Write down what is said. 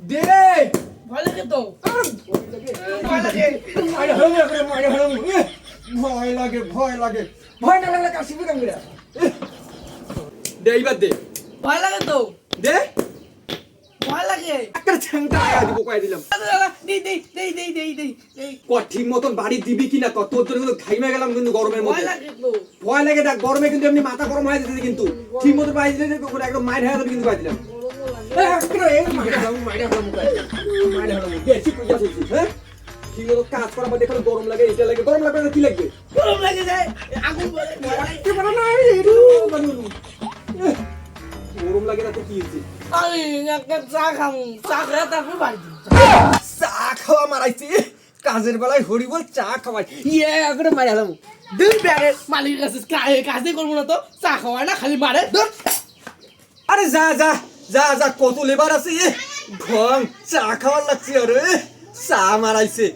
দে ভয় লাগে তো ভয় লাগে ভয় লাগে ভয় লাগে ভয় না লাগলে কাশি বেরাম গিরা দে এইবার দে ভয় লাগে তো দে ভয় লাগে একটা ছেংটা লাগা দিব কই দিলাম দেই দেই দেই দেই দেই দেই দেই কো ঠিক মতন বাড়ি দিবি কিনা কত তোর কিন্তু খাইমা গেলাম কিন্তু গরমের ভয় মধ্যে লাগে তো ভয় লাগে দেখ গরমে কিন্তু এমনি মাথা গরম হয়ে যেতে কিন্তু ঠিক মতো বাড়ি দিলে একদম মাইর হয়ে যাবে কিন্তু বাড়ি দিলাম ঠিক মতো কাজ করার পর দেখলে গরম লাগে এটা লাগে গরম লাগবে না কি লাগবে গরম লাগে যায় আগুন বলে গরম লাগে না তো কি হয়েছে আমি একটা চা খাবো চা খেয়ে তারপর বাড়ি চা খাওয়া মারাইছি কাজের বেলায় হরি বল চা খাওয়াই ইয়ে করে মারি হলাম দুই ব্যাগের মালিকের কাছে কাজে করবো না তো চা খাওয়ায় না খালি মারে আরে যা যা যা যা কত লেবার আছে ঢং চা খাওয়ার লাগছে আরে চা মারাইছে